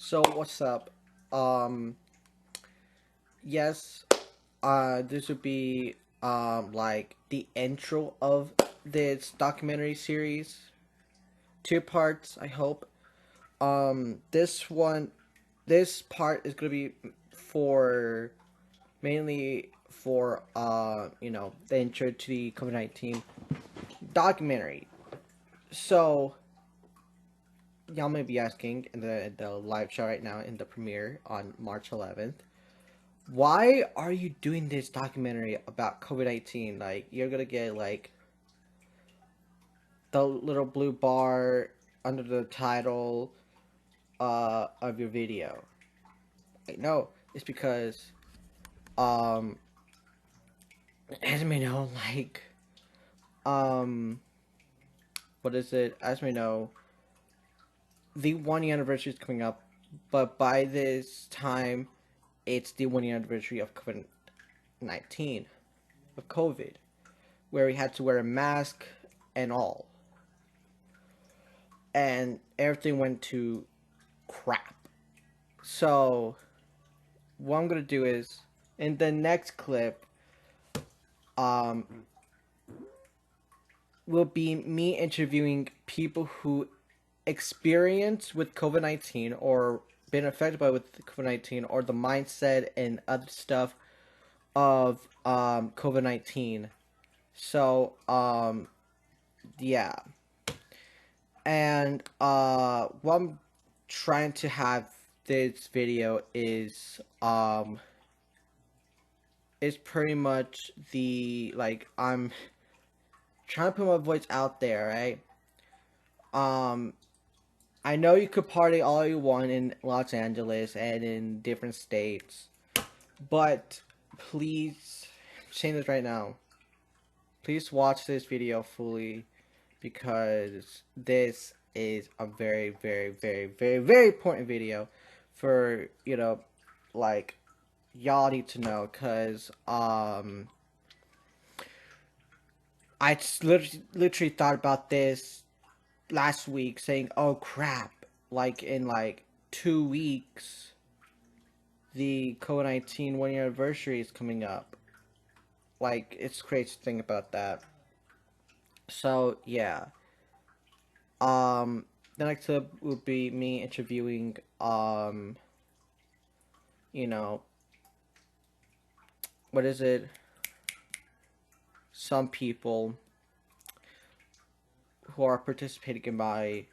So what's up? Um, yes, this would be like the intro of this documentary series. Two parts, I hope. This one, this part is gonna be for mainly for the intro to the COVID-19 documentary. So y'all may be asking in the live show right now in the premiere on March 11th. Why are you doing this documentary about COVID-19? Like, you're gonna get, like, the little blue bar under the title of your video. Like, no, it's because, um, as we know, like, um, what is it? As we know, the 1 year anniversary is coming up, but by this time, it's the 1 year anniversary of COVID-19, of COVID, where we had to wear a mask and all. And everything went to crap. So what I'm gonna do is in the next clip, um, will be me interviewing people who experience with COVID-19 or been affected by with COVID-19 or the mindset and other stuff of COVID-19. So yeah, and what I'm trying to have this video is pretty much the like I'm trying to put my voice out there, right? Um, I know you could party all you want in Los Angeles and in different states, but please, I'm saying this right now. Please watch this video fully because this is a very, very, very, very, very important video for like y'all need to know because I just literally thought about this last week, saying, "Oh crap!" Like in like 2 weeks, the COVID-19 1 year anniversary is coming up. Like it's crazy to think about that. So yeah, the next clip would be me interviewing you know, what is it? Some people who are participating in my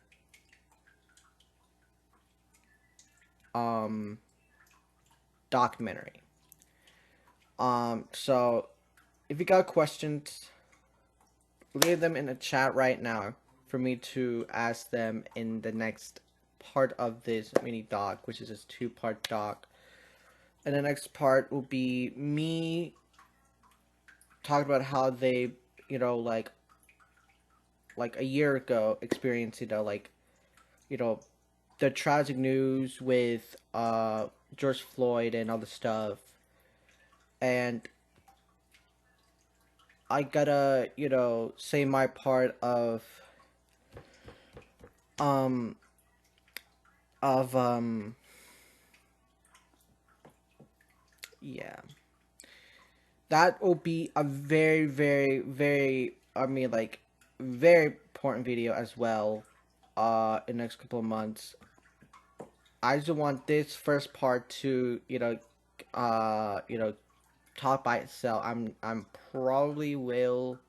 um documentary. So if you got questions, leave them in the chat right now for me to ask them in the next part of this mini doc, which is this two-part doc. And the next part will be me talking about how they, you know, like a year ago experienced, you know, the tragic news with George Floyd and all the stuff. And I gotta, say my part um of yeah. That will be a very, very, very, I mean, like, very important video as well, in the next couple of months. I just want this first part to, talk by itself. I'm probably will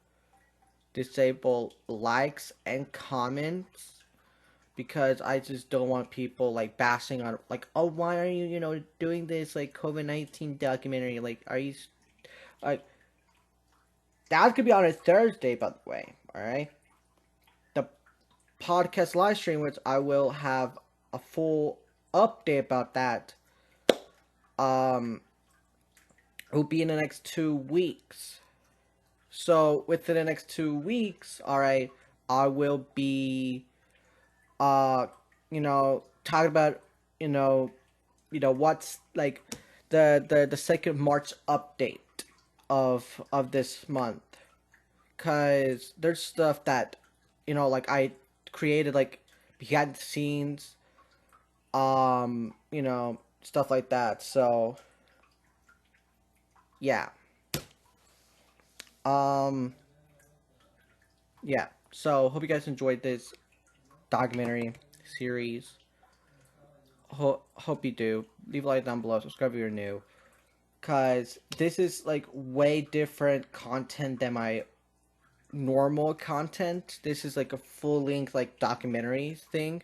disable likes and comments because I just don't want people like bashing on like, oh, why are you doing this like COVID-19 documentary? Like, are you like that could be on a Thursday, by the way. All right, the podcast live stream, which I will have a full update about that. Um, will be in the next 2 weeks. So within the next 2 weeks, all right, I will be uh, talking about you know, what's like the second March update of this month, cause there's stuff that like I created like behind the scenes you know, stuff like that. So yeah. Um, yeah. So hope you guys enjoyed this documentary series. Hope you do. Leave a like down below. Subscribe if you're new. Cause this is like way different content than my normal content. This is like a full length like documentary thing.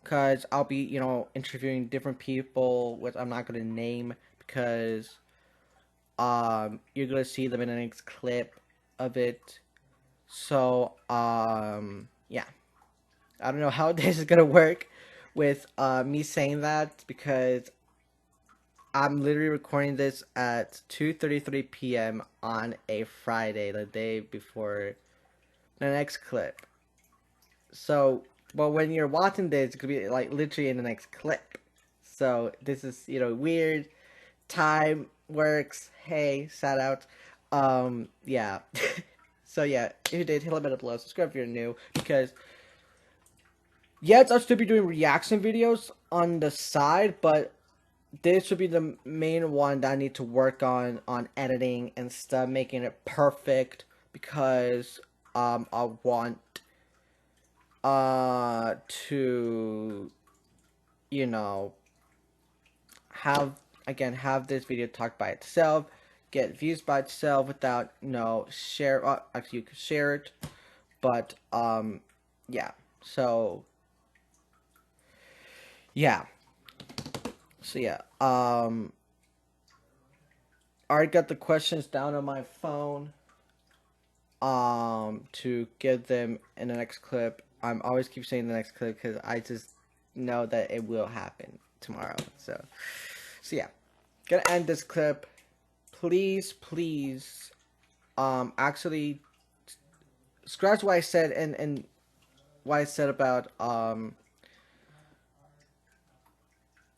Cause I'll be, you know, interviewing different people, which I'm not gonna name because you're gonna see them in the next clip of it. So yeah. I don't know how this is gonna work with me saying that because I'm literally recording this at 2:33 p.m. on a Friday, the day before the next clip. So, but when you're watching this, it's gonna be like literally in the next clip. So this is, you know, weird. Time works. Hey, shout out. Yeah. So yeah, if you did, hit a bit below. Subscribe if you're new because yes, I'll still be doing reaction videos on the side, but this would be the main one that I need to work on editing and stuff, making it perfect because I want to, you know, have this video talk by itself, get views by itself without, you know, share actually you could share it, but yeah. So yeah. So yeah. I already got the questions down on my phone to give them in the next clip. I'm always keep saying the next clip because I just know that it will happen tomorrow. So yeah, gonna end this clip. Please, actually scratch what I said and what I said about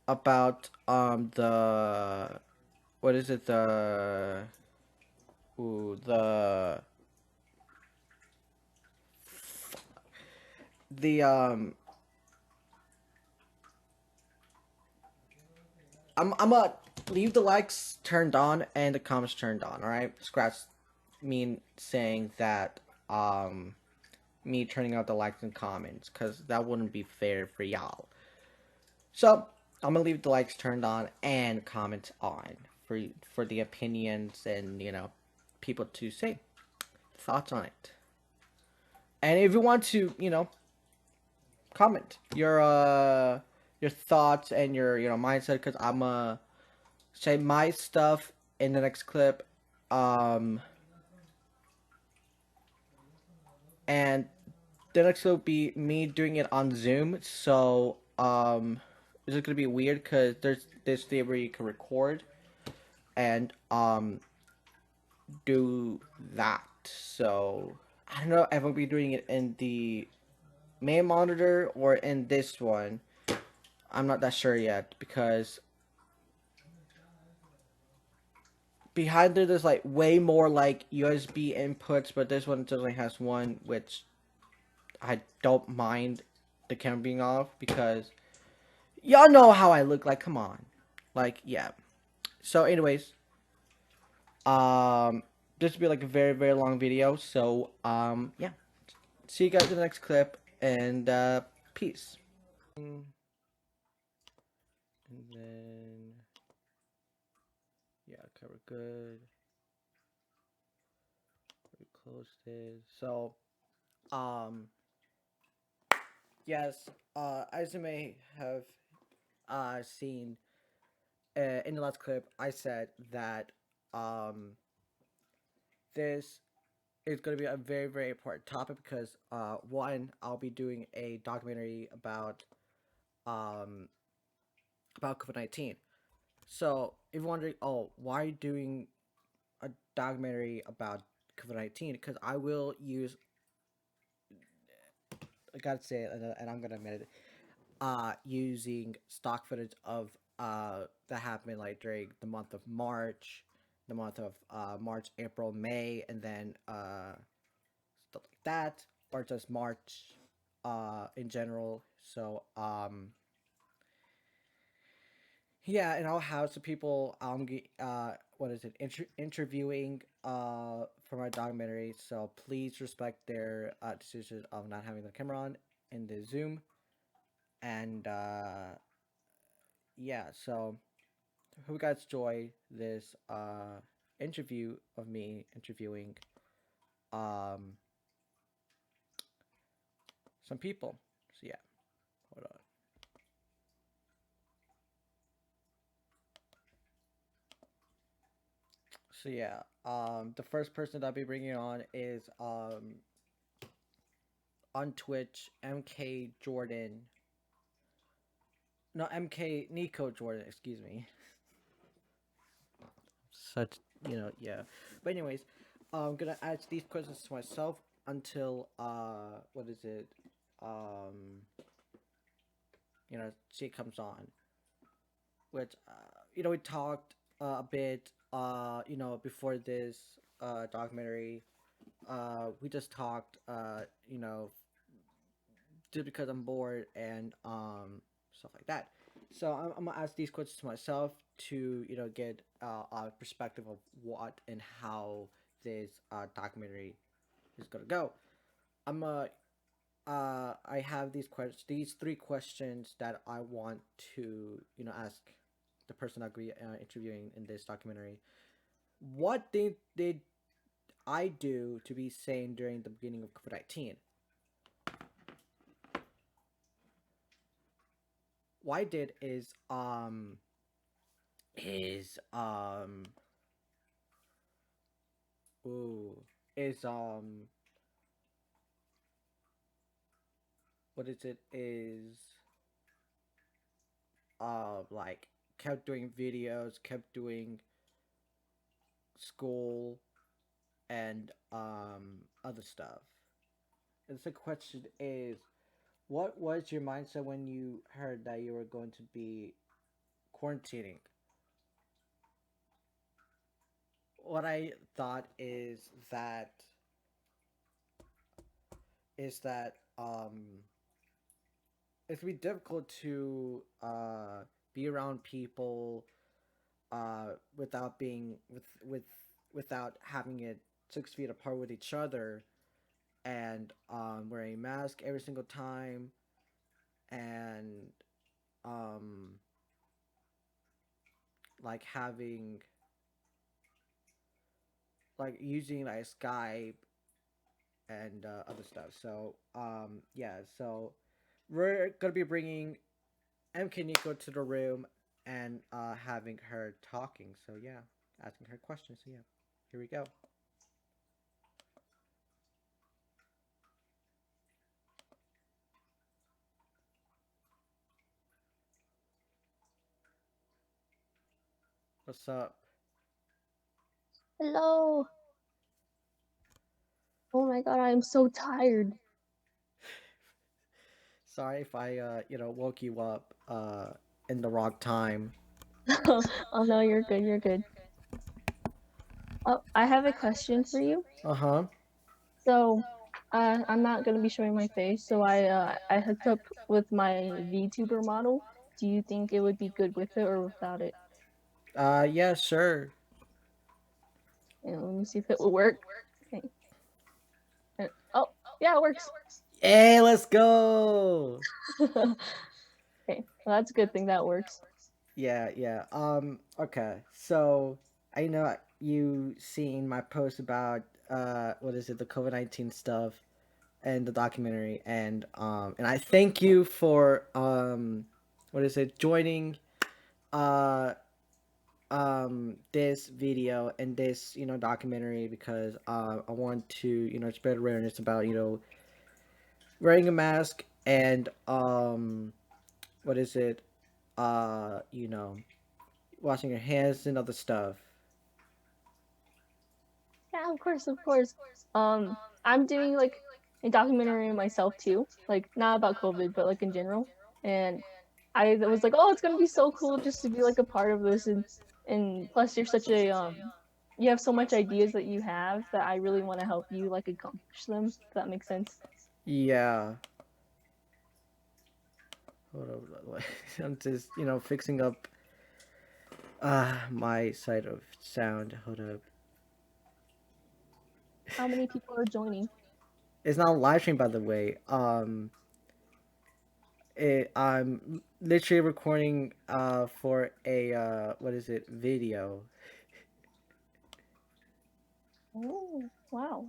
the what is it the I'm gonna leave the likes turned on and the comments turned on. All right, scratch me saying that me turning out the likes and comments because that wouldn't be fair for y'all. So I'm gonna leave the likes turned on and comments on for the opinions and, you know, people to say thoughts on it. And if you want to, you know, comment your thoughts and your, you know, mindset because I'm say my stuff in the next clip. Um, and the next clip will be me doing it on Zoom. So, it's gonna be weird because there's this day where you can record and do that. So I don't know if I'll be doing it in the main monitor or in this one. I'm not that sure yet because behind it there's like way more like USB inputs, but this one just only has one, which I don't mind the camera being off because y'all know how I look like. Come on, like yeah. So, anyways, um, this will be like a very long video. So yeah. See you guys in the next clip and peace. And then yeah, cover good. We close this. So um yes, as you may have seen in the last clip, I said that um, this is going to be a very important topic because one, I'll be doing a documentary um, about COVID-19. So if you're wondering, oh, why are you doing a documentary about COVID-19? Because I will use, I gotta say it, and I'm gonna admit it, using stock footage of that happened like during the month of March, March, April, May, and then stuff like that, or just March in general. So Yeah, and I'll have some people what is it interviewing for my documentary. So please respect their decision of not having the camera on in the Zoom. And yeah, so hope you guys enjoy this interview of me interviewing um some people. So yeah, hold on. So yeah, the first person that I'll be bringing on is on Twitch, MK Jordan. No, MK Nico Jordan. Excuse me. Such yeah. But anyways, I'm gonna add these questions to myself until what is it? Um, she comes on. Which we talked a bit before this documentary. We just talked just because I'm bored and stuff like that. So I'm gonna ask these questions to myself to get a perspective of what and how this documentary is gonna go. I have these three questions that I want to ask the person I'll be interviewing in this documentary. What did I do to be sane during the beginning of COVID-19? Why did is ooh is what is it is like kept doing videos, kept doing school and other stuff. And the question is, what was your mindset when you heard that you were going to be quarantining? What I thought is that it's gonna be difficult to be around people without being without having it 6 feet apart with each other and wearing a mask every single time and um like having like using like Skype and other stuff. So yeah, so we're gonna be bringing MK Nico to the room and having her talking. So yeah, asking her questions. So yeah, here we go. What's up? Hello. Oh my god, I am so tired. Sorry if I woke you up in the wrong time. Oh no, you're good. You're good. Oh, I have a question for you. Uh huh. So, I'm not gonna be showing my face. So I hooked up with my VTuber model. Do you think it would be good with it or without it? Yeah, sure. Let me see if it will work. Okay. Oh, yeah, it works. Hey, let's go. Okay, well, that's a good thing that works. Yeah, yeah. Okay. So I know you seen my post about what is it, the COVID-19 stuff and the documentary, and I thank you for what is it, joining uh this video and this documentary because I want to spread awareness about wearing a mask and what is it washing your hands and other stuff. Yeah, of course, of course. Um, I'm doing like a documentary myself too, like not about COVID, but like in general. And I was like, oh, it's gonna be so cool just to be like a part of this, and plus you're such a you have so much ideas that you have that I really want to help you like accomplish them. If that makes sense. Yeah. Hold on. I'm just fixing up. My side of sound. Hold up. How many people are joining? It's not live stream, by the way. I'm literally recording for a what is it, video. Oh, wow.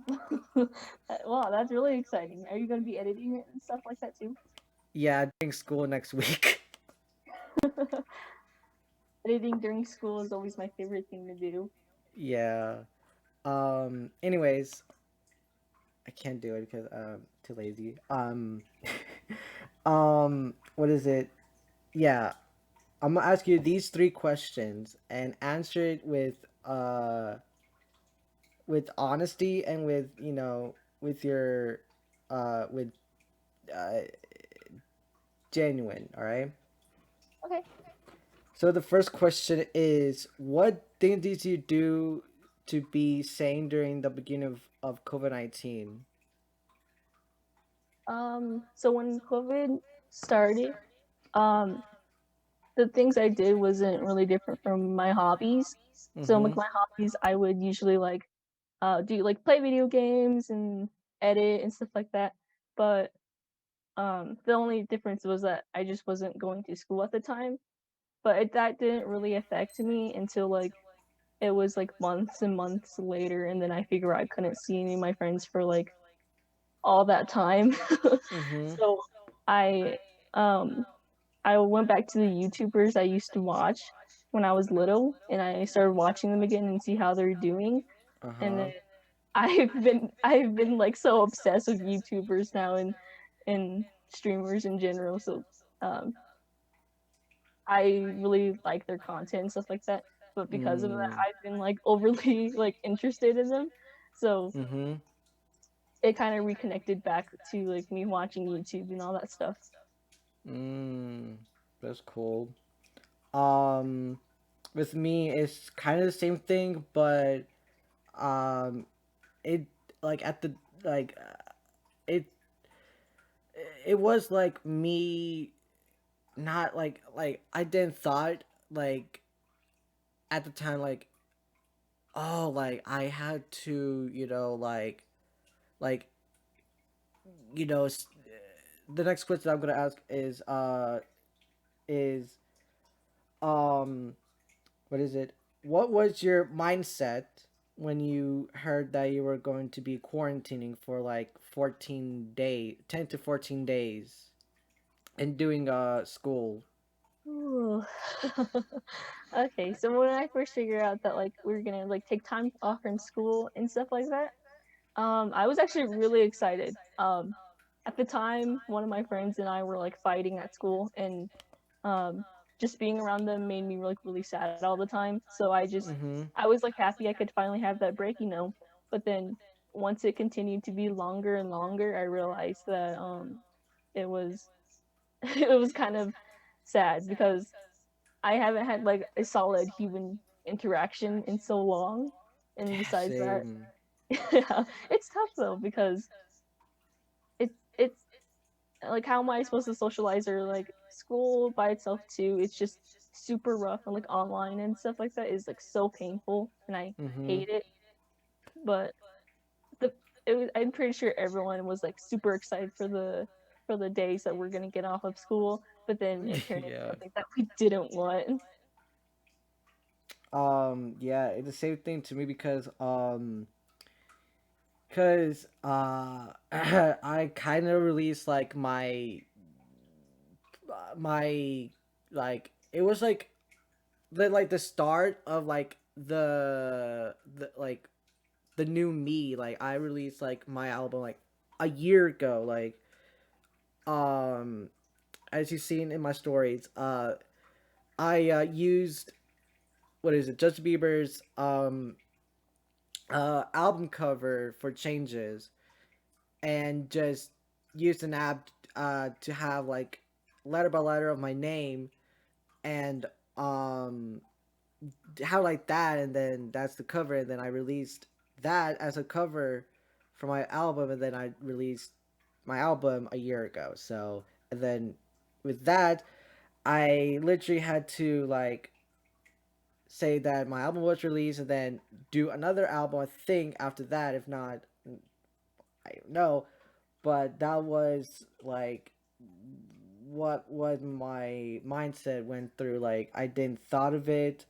Wow, that's really exciting. Are you going to be editing it and stuff like that too? Yeah, during school next week. Editing during school is always my favorite thing to do. Yeah. Anyways, I can't do it because I'm too lazy. What is it? Yeah, I'm gonna ask you these three questions and answer it with honesty and with with your with uh genuine. All right. Okay. So the first question is, what thing did you do to be sane during the beginning of COVID-19? So when COVID started, um, the things I did wasn't really different from my hobbies. So Mm-hmm. like my hobbies, I would usually like do like play video games and edit and stuff like that. But the only difference was that I just wasn't going to school at the time. But that didn't really affect me until like it was like months and months later, and then I figured I couldn't see any of my friends for like all that time. Mm-hmm. So I um I went back to the YouTubers I used to watch when I was little, and I started watching them again and see how they're doing. And Uh-huh. then I've been like so obsessed with YouTubers now and streamers in general. So um, I really like their content and stuff like that. But because of that, Mm. I've been like overly like interested in them. So Mm-hmm. it kind of reconnected back to like me watching YouTube and all that stuff. Mm. That's cool. Um, with me, it's kind of the same thing, but um, it like at the like it it was like me not like I didn't thought like at the time like oh like I had to like you know s- the next question I'm gonna ask is um what is it, what was your mindset when you heard that you were going to be quarantining for like 10 to 14 days and doing school. Ooh. Okay, so when I first figured out that like we were gonna like take time off from school and stuff like that, I was actually really excited. At the time, one of my friends and I were like fighting at school, and um, just being around them made me like really sad all the time. So Mm-hmm. I was like happy I could finally have that break. But then once it continued to be longer and longer, I realized that it was it was kind of sad because I haven't had like a solid human interaction in so long. And Yeah, besides that, same. yeah, it's tough though because it's like how am I supposed to socialize, or like school by itself too? It's just super rough, and like online and stuff like that is like so painful, and I Mm-hmm. hate it. But the I'm pretty sure everyone was like super excited for the days that we're gonna get off of school, but then it turned into Yeah. something that we didn't want. Yeah, it's the same thing to me because I kind of released like my like it was like the start of like the like the new me. Like I released like my album like a year ago. Like um as you've seen in my stories, I used what is it, Justin Bieber's album cover for changes, and just used an app to have like letter by letter of my name, and um how like that, and then that's the cover, and then I released that as a cover for my album, and then I released my album a year ago. So and then with that I literally had to like say that my album was released and then do another album. I think after that, if not, I don't know. But that was like what was my mindset went through. Like I didn't thought of it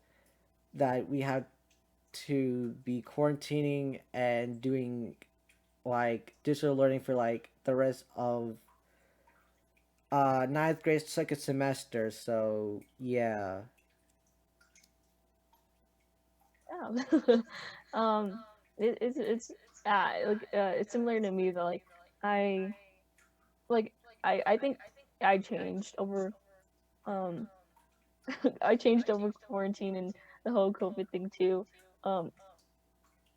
that we had to be quarantining and doing like digital learning for like the rest of ninth grade second semester. So yeah. Yeah. um, it's it's similar to me though. I like I think I changed over um I changed over quarantine and the whole COVID thing too. Um,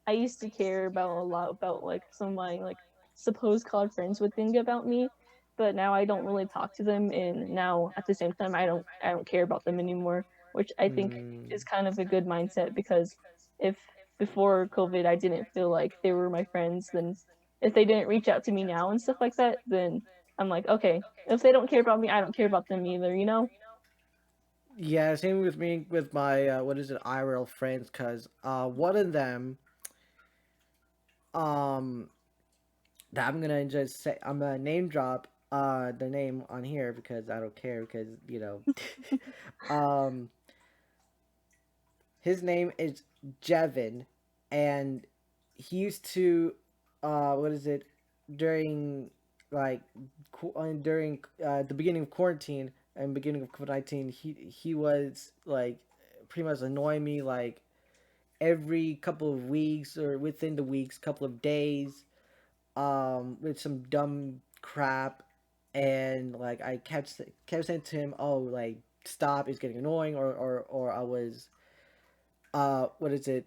I used to care about a lot about like some of my like supposed college friends would think about me, but now I don't really talk to them, and now at the same time I don't care about them anymore, which I think Mm, is kind of a good mindset because if before COVID I didn't feel like they were my friends, then if they didn't reach out to me now and stuff like that, then I'm like, okay, if they don't care about me, I don't care about them either, you know? yeah, same with me with my what is it IRL friends, cause one of them um that I'm gonna just say I'm gonna name drop the name on here because I don't care because um his name is Jevin, and he used to what is it during like during the beginning of quarantine and beginning of COVID-19 he was like pretty much annoying me like every couple of weeks or within the weeks couple of days with some dumb crap, and like I kept saying to him, "Oh, like stop! It's getting annoying," or I was what is it?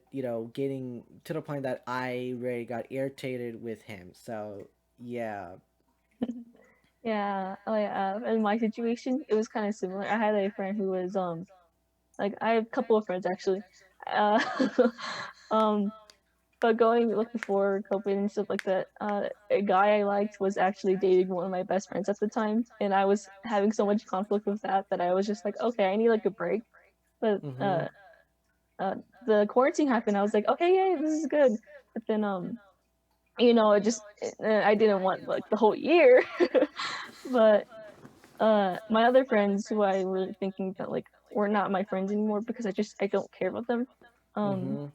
Getting to the point that I really got irritated with him. So yeah. Yeah, in my situation, it was kind of similar. I had a friend who was like I have a couple of friends actually, uh, um, but going like before COVID and stuff like that, a guy I liked was actually dating one of my best friends at the time, and I was having so much conflict with that that I was just like, okay, I need like a break. But Mm-hmm. the quarantine happened. I was like, okay, yeah, this is good. But then it just I didn't want like the whole year, but my other friends who I were thinking that like were not my friends anymore because I don't care about them. Um, Mm-hmm.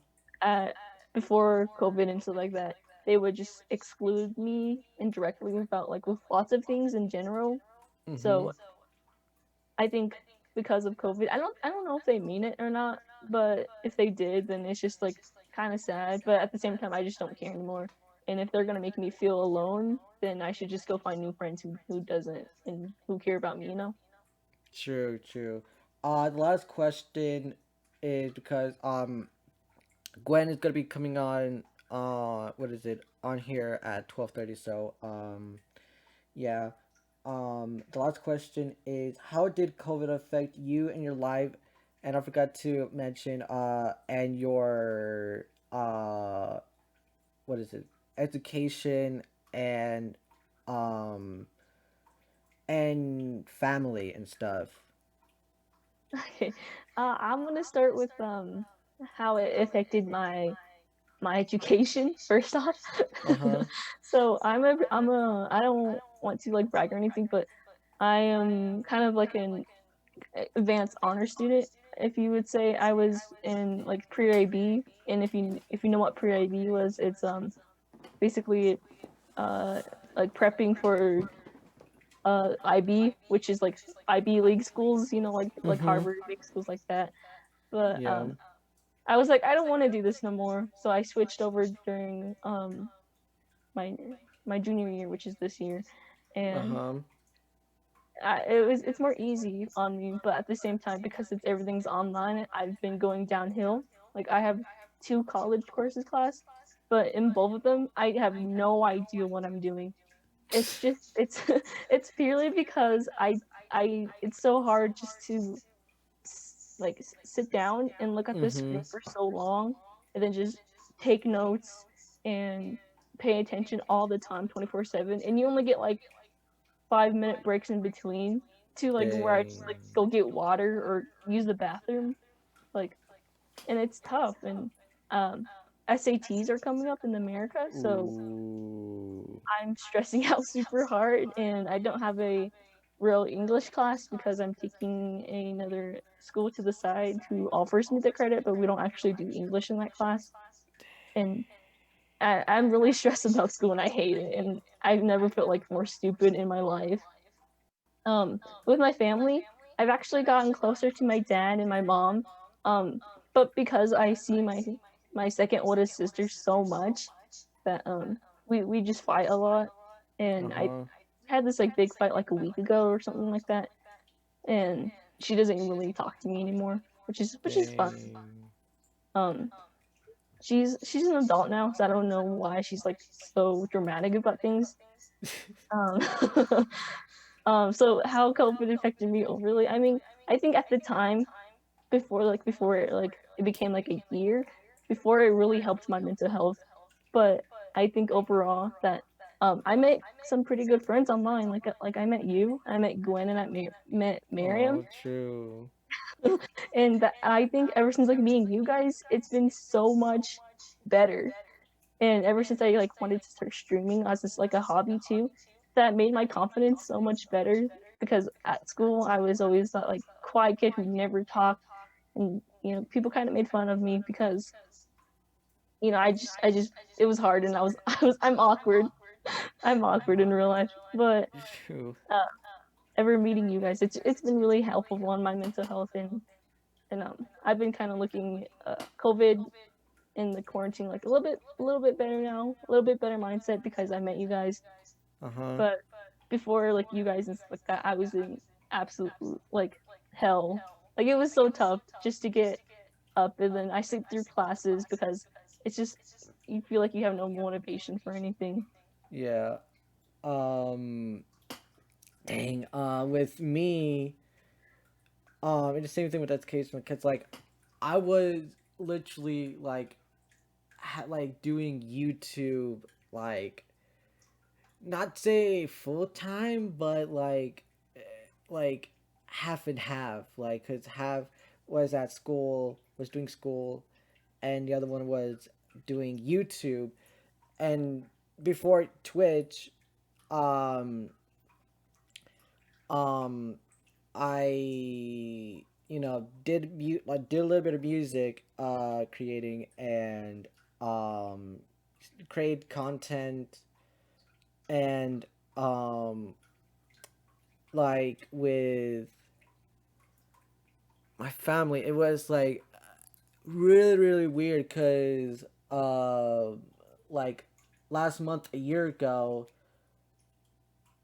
at before COVID and stuff like that, they would just exclude me indirectly about like with lots of things in general. Mm-hmm. So I think because of COVID, I don't know if they mean it or not, but if they did, then it's just like kind of sad. But at the same time, I just don't care anymore. And if they're gonna make me feel alone, then I should just go find new friends who doesn't and who care about me, you know? True, true. The last question is because Gwen is gonna be coming on what is it on here at 12:30. So yeah. The last question is how did COVID affect you and your life? And I forgot to mention and your what is it? Education and um and family and stuff. Okay. I'm gonna start with how it affected my education first off. Uh-huh. So I don't want to like brag or anything, but I am kind of like an advanced honor student, if you would say. I was in like pre-IB, and if you know what pre-IB was, it's basically uh like prepping for IB, which is like IB League schools, you know, like Mm-hmm. Harvard big schools like that. But Yeah. I was like, I don't want to do this no more, so I switched over during my my junior year, which is this year, and Uh-huh. it's more easy on me, but at the same time, because it's everything's online, I've been going downhill. Like I have two college courses class, but in both of them, I have no idea what I'm doing. It's just it's it's purely because I it's so hard just to sit down and look at the Mm-hmm. screen for so long and then just take notes and pay attention all the time 24/7, and you only get like 5-minute breaks in between to like where I just like Dang. go get water or use the bathroom. Like and it's tough. And um, SATs are coming up in America, so Ooh. I'm stressing out super hard, and I don't have a real English class because I'm taking another school to the side who offers me the credit, but we don't actually do English in that class. And I'm really stressed about school, and I hate it. And I've never felt like more stupid in my life. With my family, I've actually gotten closer to my dad and my mom. Um, but because I see my second oldest sister so much that we just fight a lot, and I Uh-huh. had this like big fight like a week ago or something like that, and she doesn't really talk to me anymore, which is fun. Dang. Um, she's an adult now, so I don't know why she's like so dramatic about things. Um, so how COVID affected me overly? I mean, I think at the time before it became like a year, before it really helped my mental health. But I think overall that I met some pretty good friends online. Like I met you, I met Gwen, and met Miriam. Oh, true. And that, I think ever since like meeting you guys, it's been so much better. And ever since I like wanted to start streaming as this like a hobby too, that made my confidence so much better. Because at school I was always that like quiet kid who never talked, and people kind of made fun of me because I just it was hard, and I'm awkward. I'm awkward in real life, but True. uh, ever meeting you guys, it's been really helpful on my mental health. And I've been kind of looking COVID in the quarantine like a little bit better now, a little bit better mindset because I met you guys. Uh-huh. But before like you guys and stuff like that, I was in absolute like hell. Like it was so tough just to get up, and then I sleep through classes because it's just you feel like you have no motivation for anything. Yeah. Um, dang. With me, it's the same thing with education because like, I was literally like, like doing YouTube like not say full time, but like half and half. Like, cause half was at school, was doing school, and the other one was doing YouTube. And before Twitch, um, um, I did a little bit of music, creating and um, create content and um like with my family it was like really really weird because like last month a year ago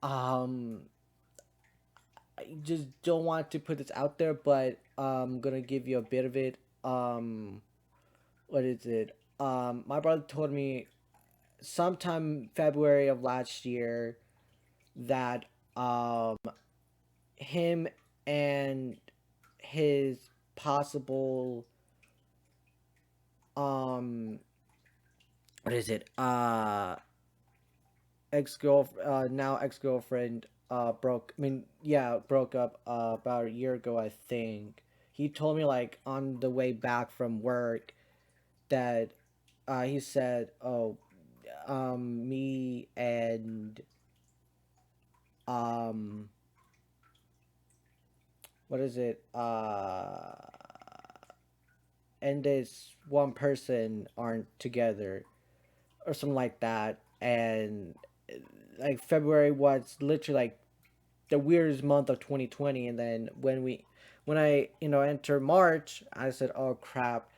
um I just don't want to put this out there but I'm gonna give you a bit of it. What is it? My brother told me sometime February of last year that him and his possible um what is it now ex-girlfriend broke up about a year ago, I think. He told me like on the way back from work that he said, oh, me and um what is it and this one person aren't together or something like that. And like February was literally like the weirdest month of 2020. And then when I enter March, I said, oh crap,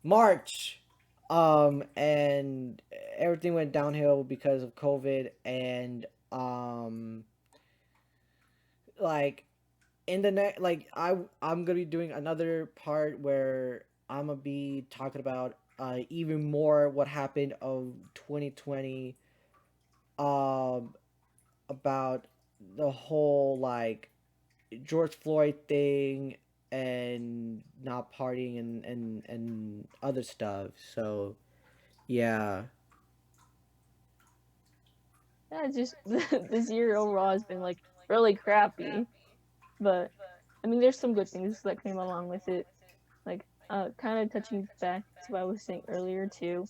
March. And everything went downhill because of COVID. And like in the next, like I'm gonna be doing another part where I'm gonna be talking about even more what happened of 2020, um about the whole like George Floyd thing and not partying and other stuff. So yeah. Yeah, it's just this year overall has been like really crappy. But I mean, there's some good things that came along with it. Like kind of touching back to what I was saying earlier too,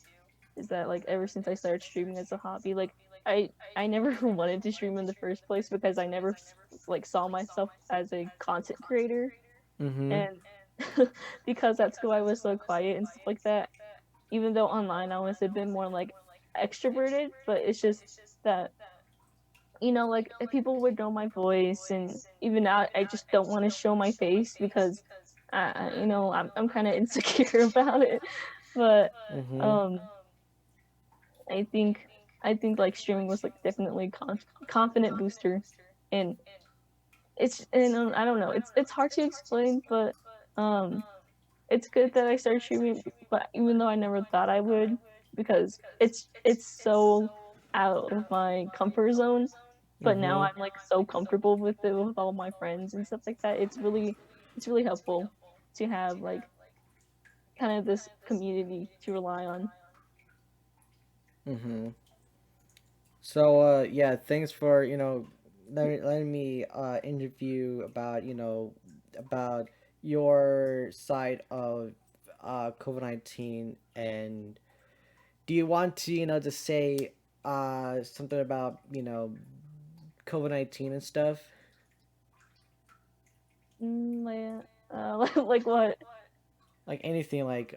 is that like ever since I started streaming as a hobby, like I never wanted to stream in the first place because I never like saw myself as a content creator, Mm-hmm. and because at school I was so quiet and stuff like that. Even though online I was a bit more like extroverted, but it's just that like if people would know my voice, and even now I just don't want to show my face because I'm kind of insecure about it. But Mm-hmm. um I think I think like streaming was like definitely a confident booster, and I don't know, it's hard to explain, but um it's good that I started streaming, but even though I never thought I would, because it's so out of my comfort zone. But now Mm-hmm. I'm like so comfortable with it with all my friends and stuff like that. It's really helpful to have like kind of this community to rely on. Mm-hmm. So yeah, thanks for letting me interview about about your side of COVID-19. And do you want to just say something about COVID-19 and stuff, Yeah, like what? like anything, like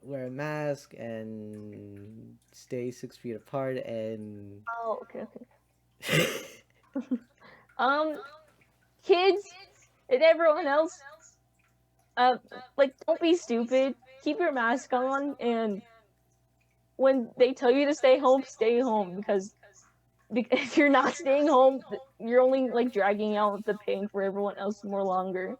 wear a mask and stay 6 feet apart and Oh, okay, okay. Um, Kids and everyone else, uh, like don't be stupid. Keep your mask on, and when they tell you to stay home because if you're not staying home, you're only like dragging out the pain for everyone else more longer.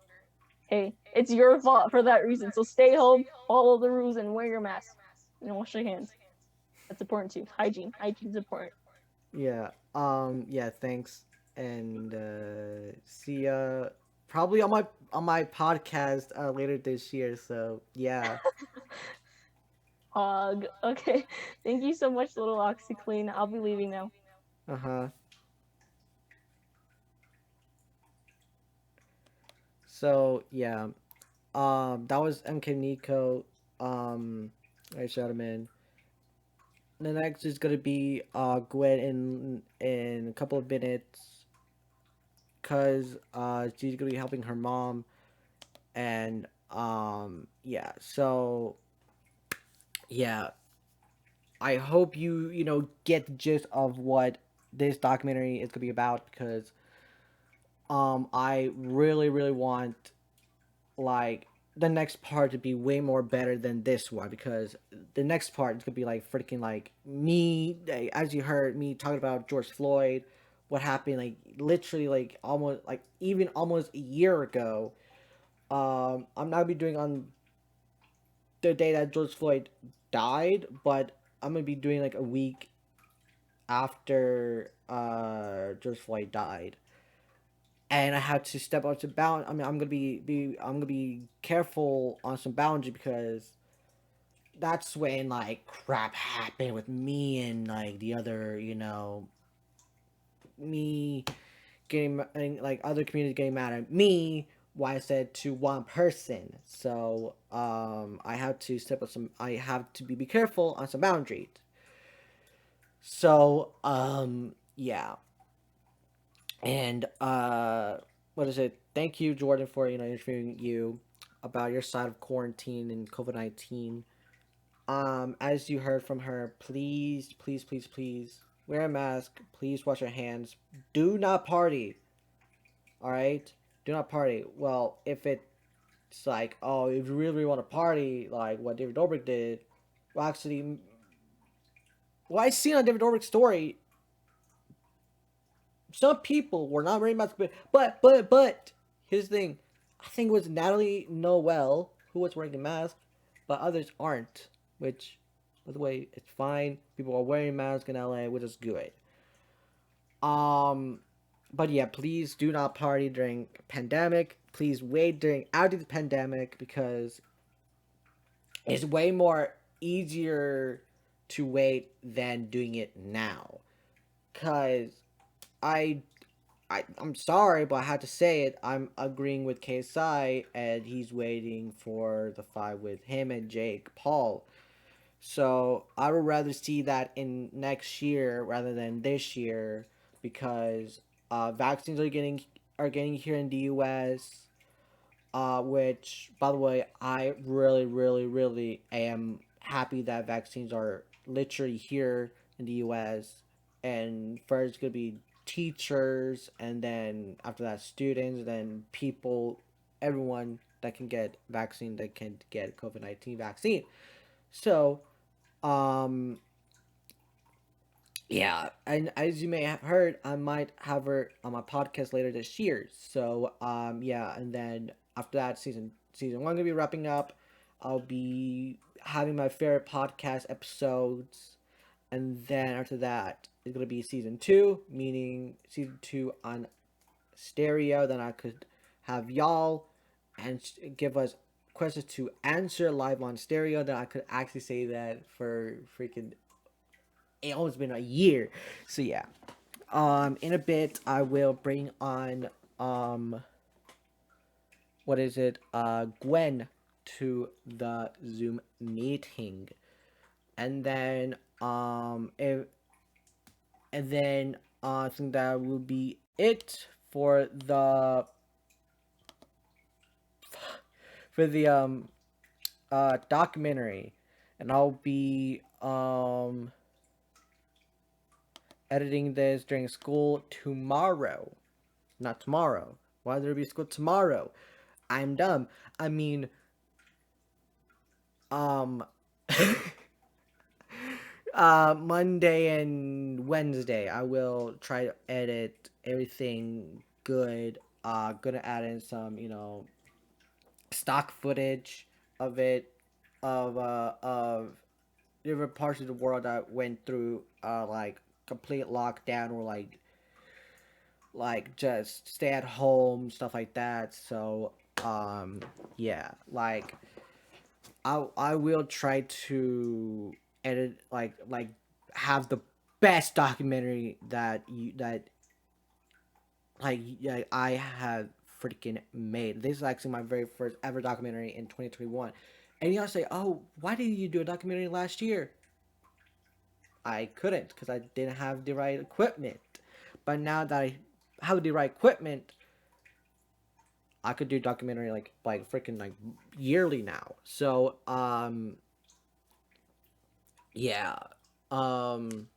Hey, it's your fault for that reason. So stay home, follow the rules, and wear your mask. Wash your hands. That's important too. Hygiene. Hygiene's important. yeah. Yeah, thanks. And see ya probably on my podcast later this year. So yeah. Hog. Okay. Thank you so much, little OxyClean. I'll be leaving now. Uh-huh. So yeah. That was MK Nico. I shot him in. The next is gonna be Gwen in a couple of minutes, cause she's gonna be helping her mom. And yeah, so yeah, I hope get the gist of what this documentary is gonna be about, because I really really want like the next part to be way more better than this one, because the next part is gonna be like freaking like me, as you heard me talking about George Floyd, what happened like literally like almost like even almost a year ago. I'm not gonna be doing on the day that George Floyd died, but I'm gonna be doing like a week after George Floyd died, and I had to step up to bound. I mean, I'm gonna be careful on some boundary, because that's when like crap happened with me and like the other, me getting like other communities getting mad at me. Why I said to one person. So I have to step up some. I have to be careful on some boundaries. So yeah. And what is it? Thank you, Jordan, for interviewing you about your side of quarantine and COVID-19. As you heard from her, please, please, please, please wear a mask. Please wash your hands. Do not party. All right, do not party. Well, if it's like, oh, if you really, really want to party, like what David Dobrik did, well, actually, what I seen on David Dobrik's story, some people were not wearing masks, but here's the thing. I think it was Natalie Noel who was wearing the mask, but others aren't. Which, by the way, it's fine. People are wearing masks in LA, which is good. Um, but yeah, please do not party during pandemic. Please wait during after the pandemic, because it's way more easier to wait than doing it now. Cause I I'm sorry, but I had to say it. I'm agreeing with KSI, and he's waiting for the fight with him and Jake Paul. So I would rather see that in next year rather than this year, because vaccines are getting here in the U.S. Which, by the way, I really, really, really am happy that vaccines are literally here in the U.S. And first, it's gonna be teachers, and then after that, students, then people, everyone that can get vaccine, that can get COVID-19 vaccine. So, um, yeah, and as you may have heard, I might have her on my podcast later this year. So, yeah, and then after that, season one gonna be wrapping up. I'll be having my favorite podcast episodes, and then after that, it's gonna be season two, meaning season two on stereo. Then I could have y'all and give us questions to answer live on stereo. Then I could actually say that for freaking it almost been a year. So yeah. In a bit I will bring on what is it? Gwen to the Zoom meeting. And then if and then I think that will be it for the documentary. And I'll be editing this during school tomorrow. Not tomorrow. Why there be school tomorrow? I'm dumb. I mean, um, Monday and Wednesday, I will try to edit everything good. Gonna add in some, stock footage of it, of different parts of the world that went through, like complete lockdown, or like just stay at home, stuff like that. So, yeah, like I will try to edit, like have the best documentary that I have freaking made. This is actually my very first ever documentary in 2021. And y'all say, "Oh, why did you do a documentary last year?" I couldn't because I didn't have the right equipment. But now that I have the right equipment, I could do documentary like freaking like yearly now. So yeah. Um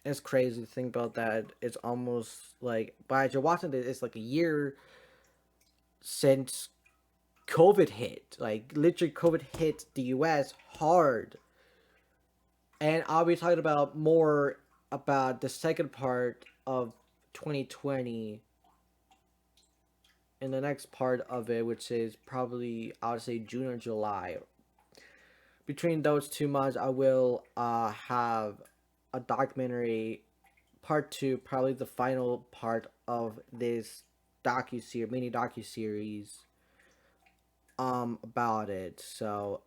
it's crazy to think about that. It's almost like by you're watching it, it's like a year since COVID hit. Like literally COVID hit the US hard. And I'll be talking about more about the second part of 2020 in the next part of it, which is probably I would say June or July. Between those 2 months, I will have a documentary part two, probably the final part of this mini docu series about it. So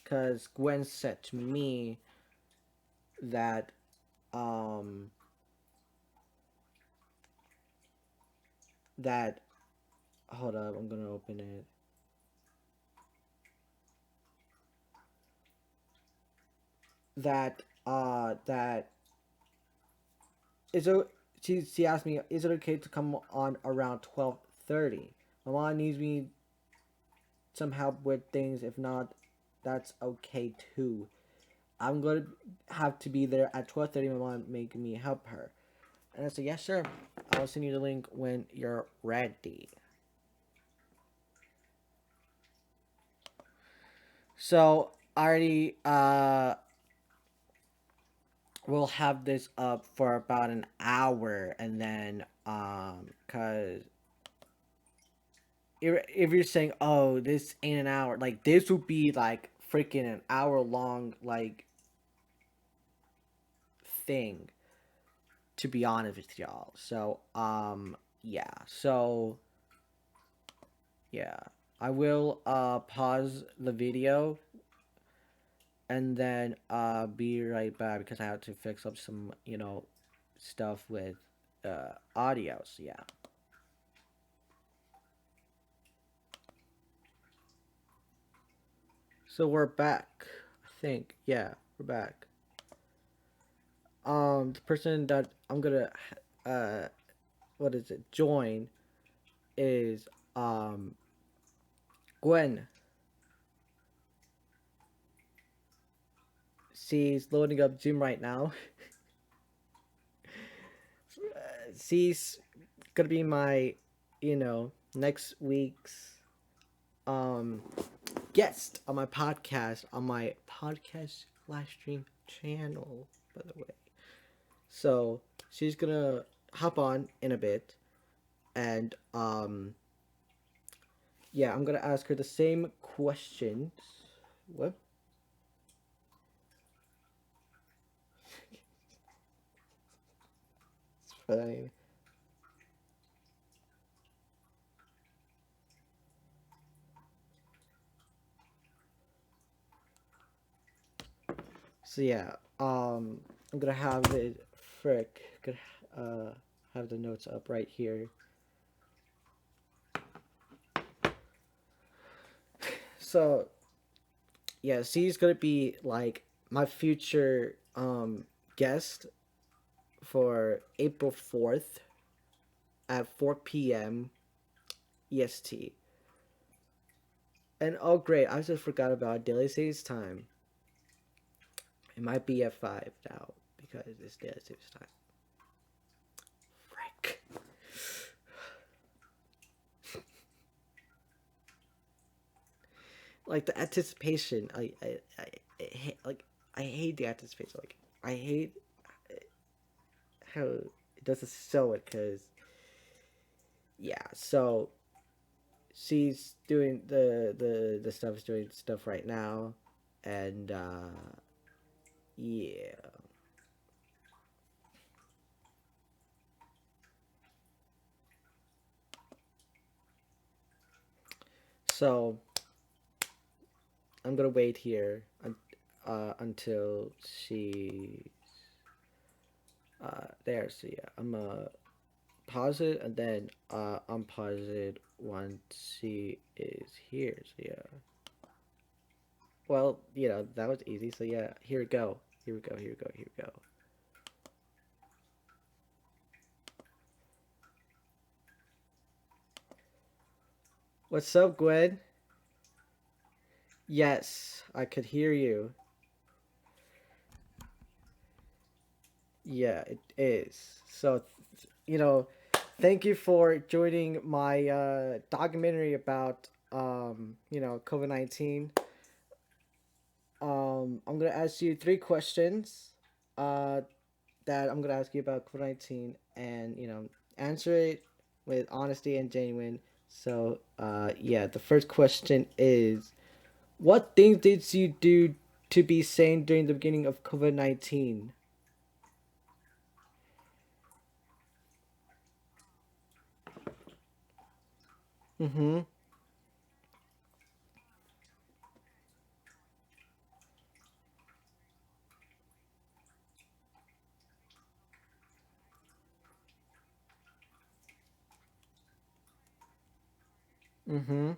because Gwen said to me that um that hold up, I'm gonna open it. That is it. She asked me, is it okay to come on around 12:30? My mom needs me some help with things. If not, that's okay too. I'm gonna have to be there at 12:30. My mom making me help her, and I said, yes, sir. I'll send you the link when you're ready. So I already we'll have this up for about an hour, and then cause if you're saying, oh, this ain't an hour, like this would be like freaking an hour long like thing, to be honest with y'all. So yeah. So yeah. I will pause the video and then be right back because I have to fix up some, stuff with audio. So yeah. So we're back. I think. Yeah, we're back. The person that I'm gonna uh what is it join is Gwen. She's loading up Zoom right now. She's gonna be my, next week's um guest on my podcast live stream channel, by the way. So she's gonna hop on in a bit, and yeah, I'm gonna ask her the same questions. What? It's fine. So yeah, I'm gonna have it. Frick, gonna have the notes up right here. So yeah, she's gonna be like my future guest for April 4th at 4 p.m. EST. And oh great, I just forgot about daily saves time. It might be at 5 now because it's daily saves time. Frick. Like the anticipation, I hate the anticipation. Like I hate how it doesn't show it because yeah. So she's doing the stuff is doing stuff right now, and yeah. So I'm gonna wait here until she there. So yeah, I'm pause it and then unpause it once she is here. So yeah. Well, that was easy. So yeah, here we go. Here we go. Here we go. Here we go. What's up, Gwen? Yes, I could hear you. Yeah, it is. So, you know, thank you for joining my documentary about COVID-19. I'm gonna ask you three questions. Uh, that I'm gonna ask you about COVID-19, and answer it with honesty and genuine. So, yeah, the first question is, what things did you do to be sane during the beginning of COVID-19? Mm-hmm. Mm-hmm.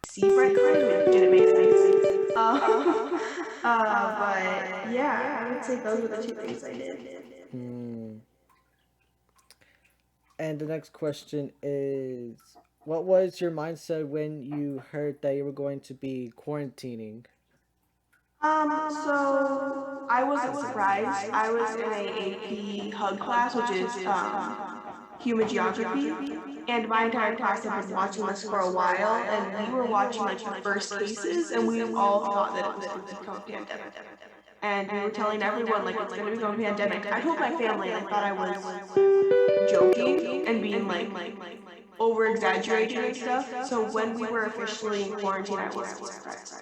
See Brett kind of didn't make sense. But yeah, I would say those were the two things I did. Mm. And the next question is, what was your mindset when you heard that you were going to be quarantining? So I wasn't surprised. I was in a AP Hug class, which is human geography, and my entire class had been watching this for a while, and we were watching like the first cases, and we all thought that it was going to become a pandemic. And we were telling everyone like it's going to become a pandemic. I told my family and I thought I was joking and being like over exaggerating and stuff. So when we were officially in quarantine, I wasn't surprised.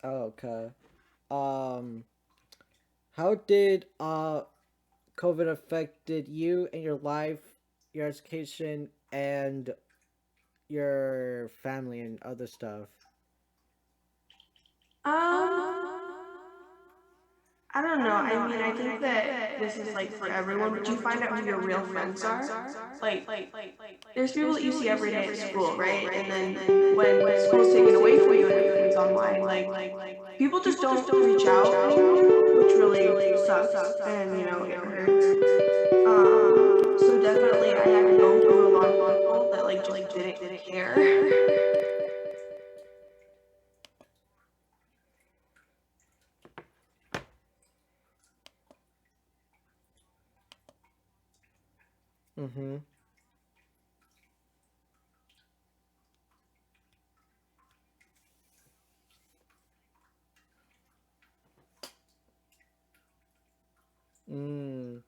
Oh, okay. Um, how did COVID affected you and your life, your education, and your family and other stuff? I don't know. I mean, I think that this is like for everyone, but you find out who your real friends are. Like, there's people that you see every day at school, right? And then when school's taken away from you and everything's online, like people just don't reach out anymore, which really sucks. And it hurts. So definitely, I had to go through a lot of people that like just didn't care. Mm-hmm. Mm.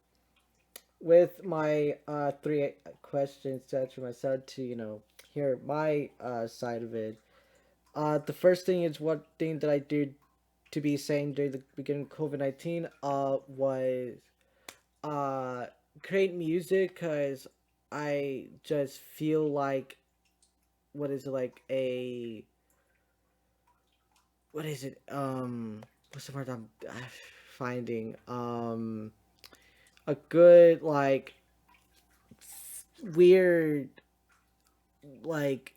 With my three questions to answer myself to hear my side of it. The first thing is what thing that I did to be sane during the beginning of COVID-19 was uh create music because I just feel like what is it like a what is it what's the word I'm finding a good like weird like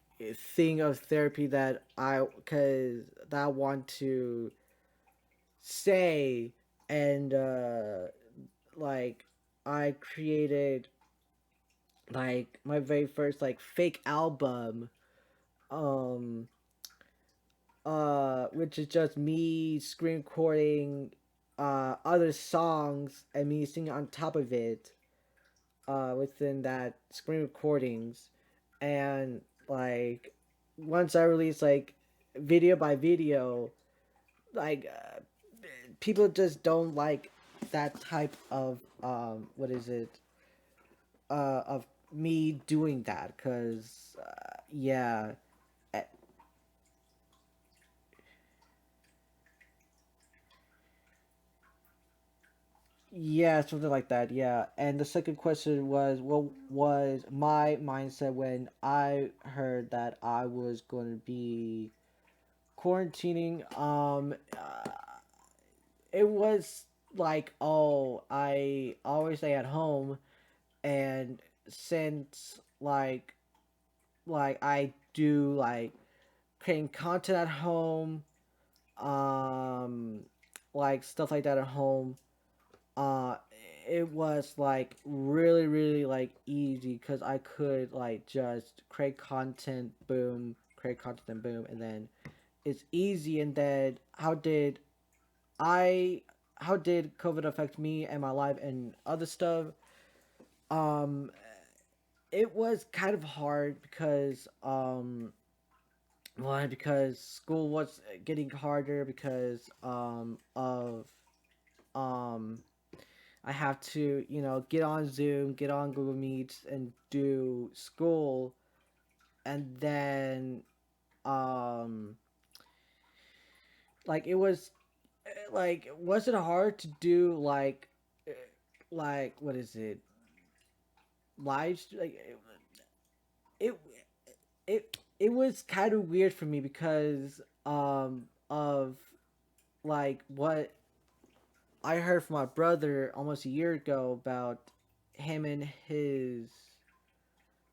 thing of therapy that I want to say and like I created like my very first like fake album um which is just me screen recording other songs and me singing on top of it within that screen recordings and like once I release like video by video like people just don't like that type of what is it of me doing that because yeah eh, yeah something like that yeah and the second question was what was my mindset when I heard that I was going to be quarantining it was like oh I always stay at home and since like I do like creating content at home, um, like stuff like that at home. Uh, it was like really like easy because I could like just create content, boom, create content, and boom, and then it's easy. And then I? How did COVID affect me and my life and other stuff? Um, it was kind of hard because one because school was getting harder because of um I have to get on Zoom, get on Google Meets, and do school, and then um like it was like was it hard to do eh, like what is it like it it was kind of weird for me because of like what I heard from my brother almost a year ago about him and his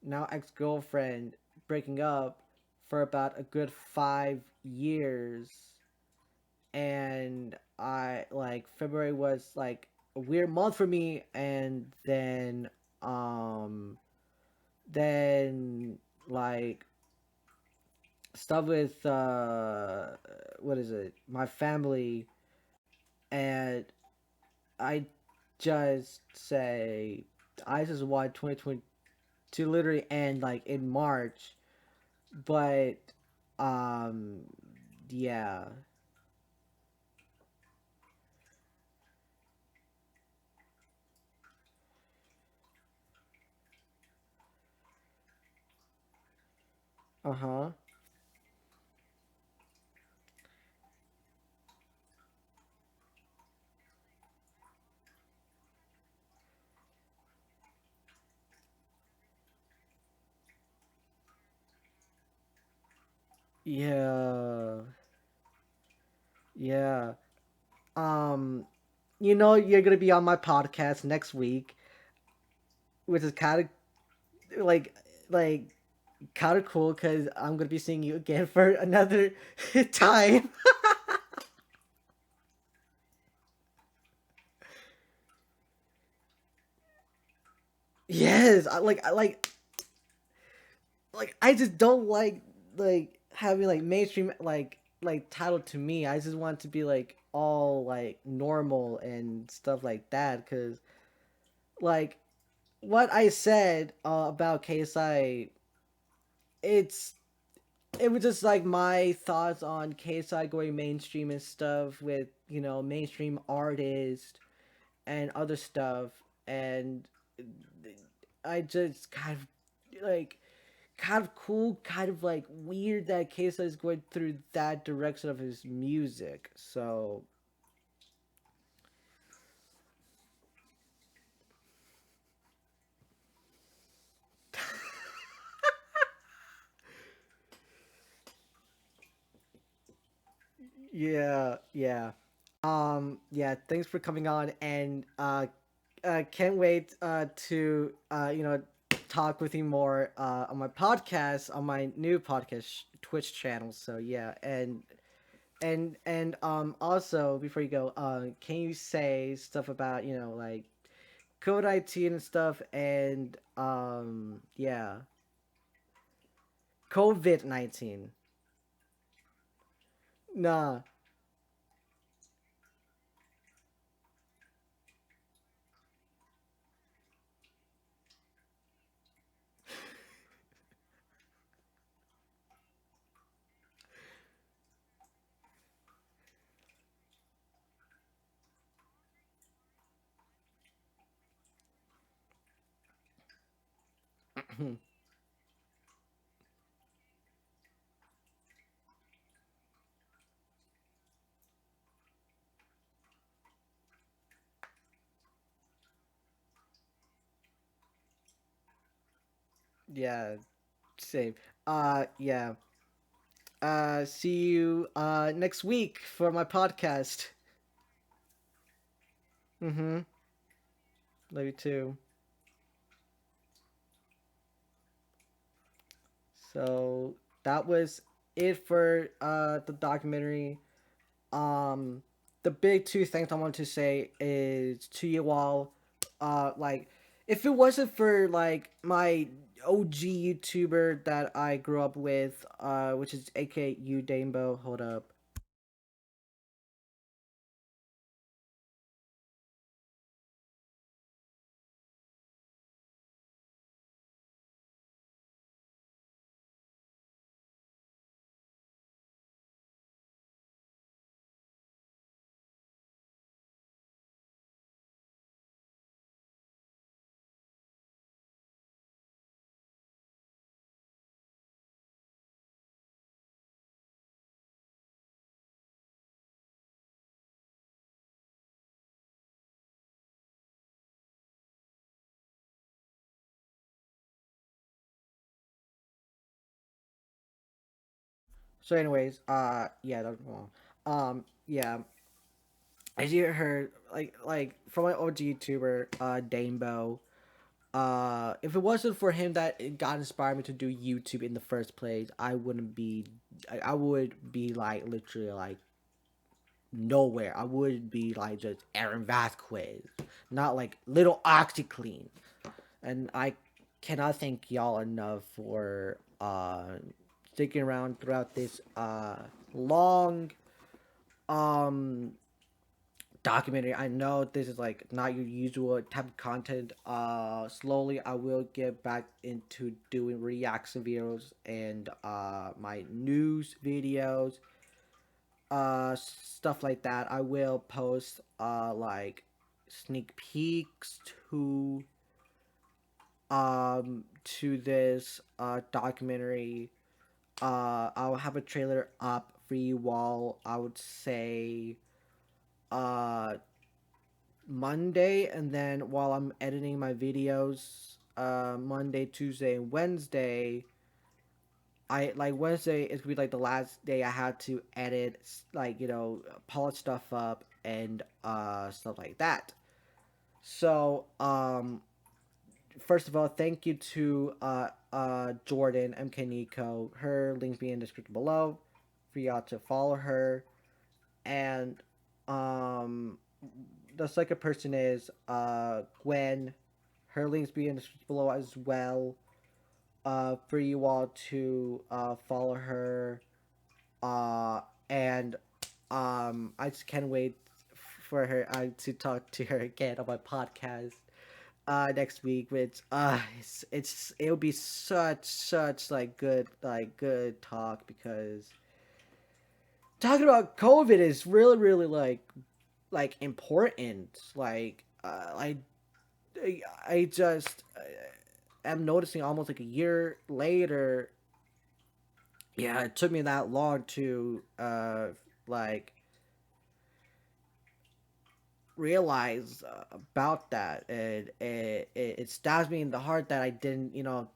now ex girlfriend breaking up for about a good 5 years. And I like February was like a weird month for me, and um, then like stuff with what is it? My family, and I just say I just want 2020 to literally end like in March, but um yeah. Uh-huh. Yeah. Yeah. Um, you know you're gonna be on my podcast next week, which is kind of like kind of cool because I'm gonna be seeing you again for another time. Yes, like I just don't like having like mainstream like title to me. I just want to be like all like normal and stuff like that because like what I said about KSI, it's it was just like my thoughts on KSI going mainstream and stuff with mainstream artists and other stuff, and I just like kind of cool, kind of like weird that KSI is going through that direction of his music. So yeah, yeah. Yeah, thanks for coming on, and can't wait to talk with you more on my podcast, on my new podcast Twitch channel. So yeah, and also before you go, can you say stuff about like code IT and stuff, and yeah, COVID-19. Nah. Yeah, same. Yeah. See you next week for my podcast. Mm-hmm. Love you too. So that was it for the documentary. Um the big two things I want to say is to you all, like if it wasn't for like my OG YouTuber that I grew up with, which is aka you Dambo, hold up. So anyways, yeah, that's wrong. Yeah, as you heard, like from my OG YouTuber, Dambo, if it wasn't for him that it got inspired me to do YouTube in the first place, I wouldn't be. I would be like literally like nowhere. I would be like just Aaron Vasquez, not like little OxyClean. And I cannot thank y'all enough for sticking around throughout this long um documentary. I know this is like not your usual type of content. Slowly I will get back into doing reaction videos and my news videos, stuff like that. I will post like sneak peeks to this documentary. I'll have a trailer up for you all, I would say uh Monday, and then while I'm editing my videos, Monday, Tuesday, and Wednesday, I like Wednesday is gonna be like the last day I had to edit, like polish stuff up and stuff like that. So first of all, thank you to Jordan MK Nico. Her links be in the description below for y'all to follow her. And um the second person is Gwen. Her links be in the description below as well. For you all to follow her. And I just can't wait for her to talk to her again on my podcast next week, which it'll be such good talk, because talking about COVID is really important. I just am noticing almost like a year later. Yeah, it took me that long to like realize about that, and it stabs me in the heart that I didn't, in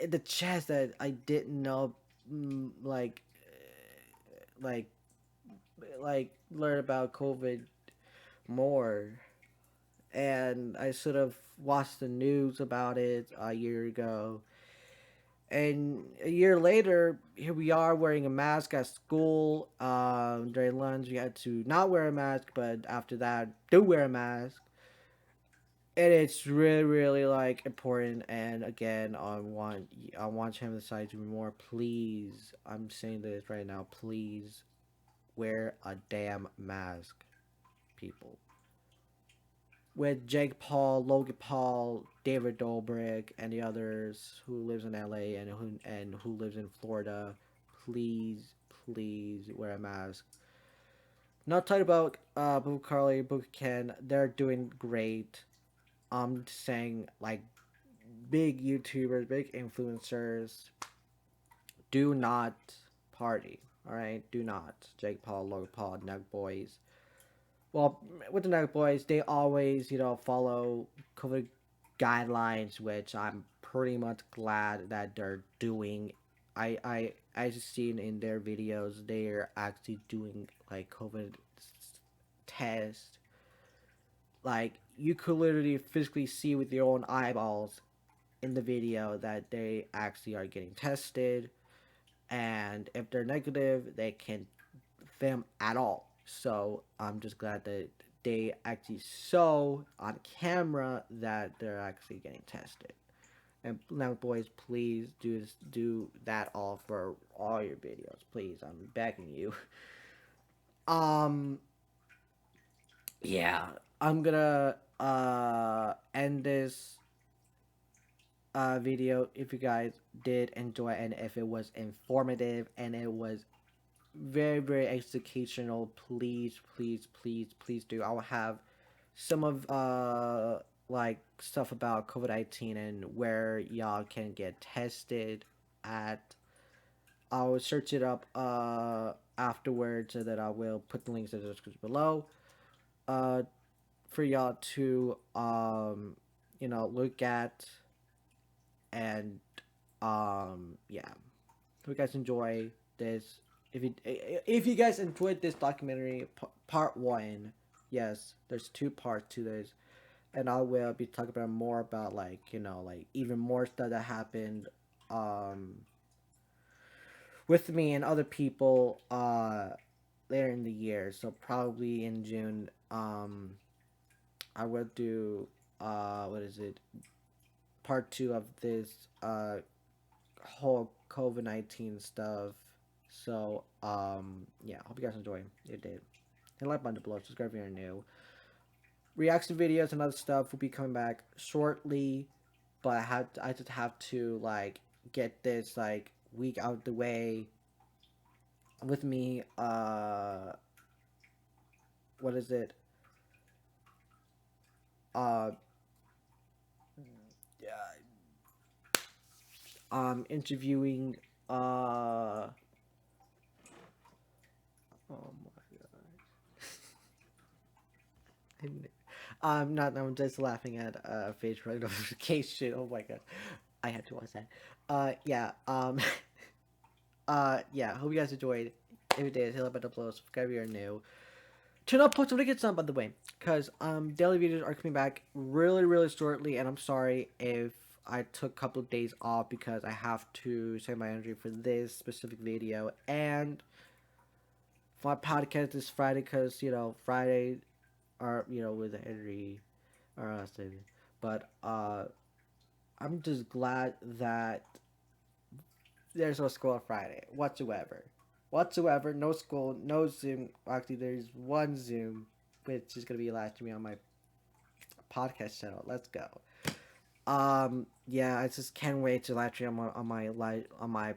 the chest, that I didn't know, like learn about COVID more. And I sort of watched the news about it a year ago, and a year later, here we are wearing a mask at school. During lunch, we had to not wear a mask, but after that, do wear a mask. And it's really like important. And again, I want him to side to me more. Please, I'm saying this right now. Please wear a damn mask, people. With Jake Paul, Logan Paul, David Dobrik, and the others who lives in LA and who lives in Florida, please wear a mask. Not talking about Boo Carly, Boo Ken. They're doing great. I'm just saying, like, big YouTubers, big influencers, do not party. All right, do not. Jake Paul, Logan Paul, Nug Boys. Well, with the Nug Boys, they always, follow COVID guidelines, which I'm pretty much glad that they're doing. I just seen in their videos they're actually doing like COVID test. Like, you could literally physically see with your own eyeballs in the video that they actually are getting tested, and if they're negative, they can't film at all. So I'm just glad that they actually show on camera that they're actually getting tested. And now, boys, please do that all for all your videos, please. I'm begging you. Um, yeah, I'm gonna end this video. If you guys did enjoy, and if it was informative and it was very educational, please do. I'll have some of like stuff about COVID-19 and where y'all can get tested at. I'll search it up afterwards, so that I will put the links in the description below uh for y'all to look at. And yeah, hope you guys enjoy this. If you guys enjoyed this documentary, part one, yes, there's two parts to this, and I will be talking about more about, like, like even more stuff that happened with me and other people later in the year. So probably in June, I will do what is it, part two of this whole COVID-19 stuff. So yeah, hope you guys enjoy. You did. Hit like button below, subscribe if you're new. Reaction videos and other stuff will be coming back shortly, but I just have to like get this like week out the way with me. What is it? Interviewing oh my god. I'm just laughing at Facebook notification. Oh my god. I had to watch that. Yeah. Yeah. Hope you guys enjoyed. If you did, hit that button below. Subscribe if you're new. Turn on post notifications on, by the way, because daily videos are coming back really, really shortly, and I'm sorry if I took a couple of days off because I have to save my energy for this specific video and for my podcast this Friday, because Friday, or with Henry, or but I'm just glad that there's no school on Friday whatsoever. No school, no Zoom. Actually, there's one Zoom, which is gonna be live streaming on my podcast channel. Let's go. Yeah, I just can't wait to live stream on my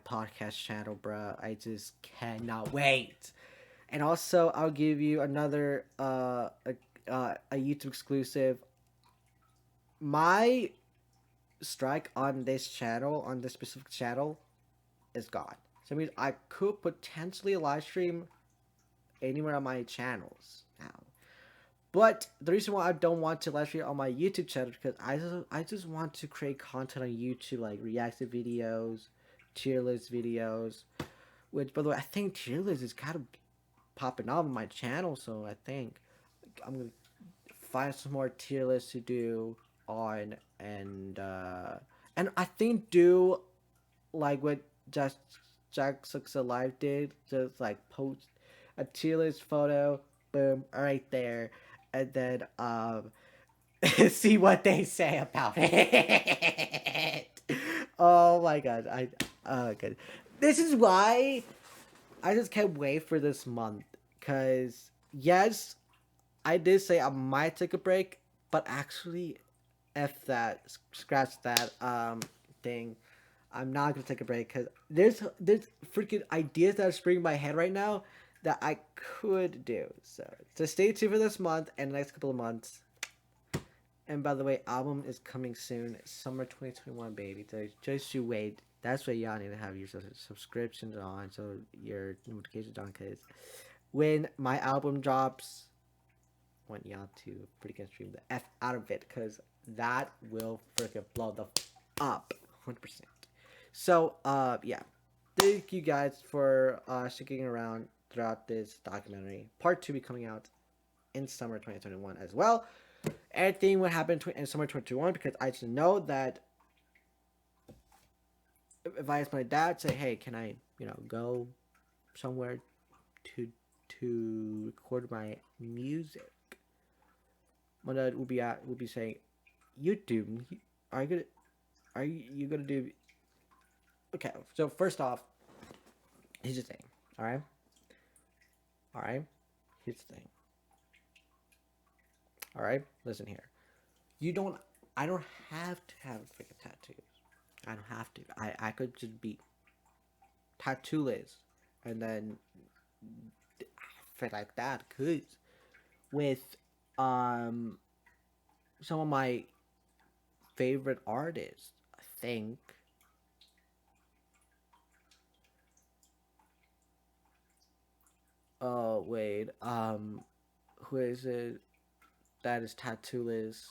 podcast channel, bruh. I just cannot wait. And also, I'll give you another a YouTube exclusive. My strike on this channel, on this specific channel, is gone. So it means I could potentially live stream anywhere on my channels now. But the reason why I don't want to live stream on my YouTube channel is because I just want to create content on YouTube, like reactive videos, tier list videos. Which, by the way, I think tier list is kind of popping up on my channel, so I think I'm gonna find some more tier lists to do on, and I think do like what just Jack Sucks Alive did, just like post a tier list photo, boom, right there, and then see what they say about it. Oh my god, good. This is why I just can't wait for this month, cause yes, I did say I might take a break, but actually, f that, scratch that thing. I'm not gonna take a break because there's freaking ideas that are springing in my head right now that I could do. So stay tuned for this month and the next couple of months. And by the way, album is coming soon, summer 2021, baby. So just you wait. That's why y'all need to have your subscriptions on, so your notifications on, because when my album drops, I want y'all to freaking stream the F out of it, because that will freaking blow the up 100%. So, yeah. Thank you guys for sticking around throughout this documentary. Part 2 will be coming out in summer 2021 as well. Everything would happen in summer 2021, because I just know that if I ask my dad, say, hey, can I, go somewhere to record my music? My dad would be saying, YouTube, are you gonna do? Okay, so first off, here's the thing, alright? Here's the thing. Alright? Listen here. I don't have to have freaking tattoos. I don't have to. I could just be tattoo-less. And then, fit like that, cause with, some of my favorite artists, I think, oh wait, who is it that is tattoo-less?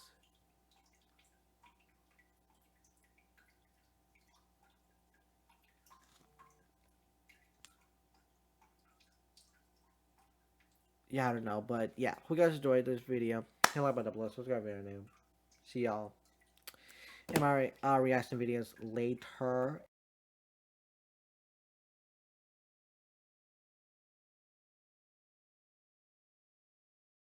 Yeah, I don't know, but yeah, hope you guys enjoyed this video. Hit like button below, subscribe if you're new. See y'all in my reaction videos later.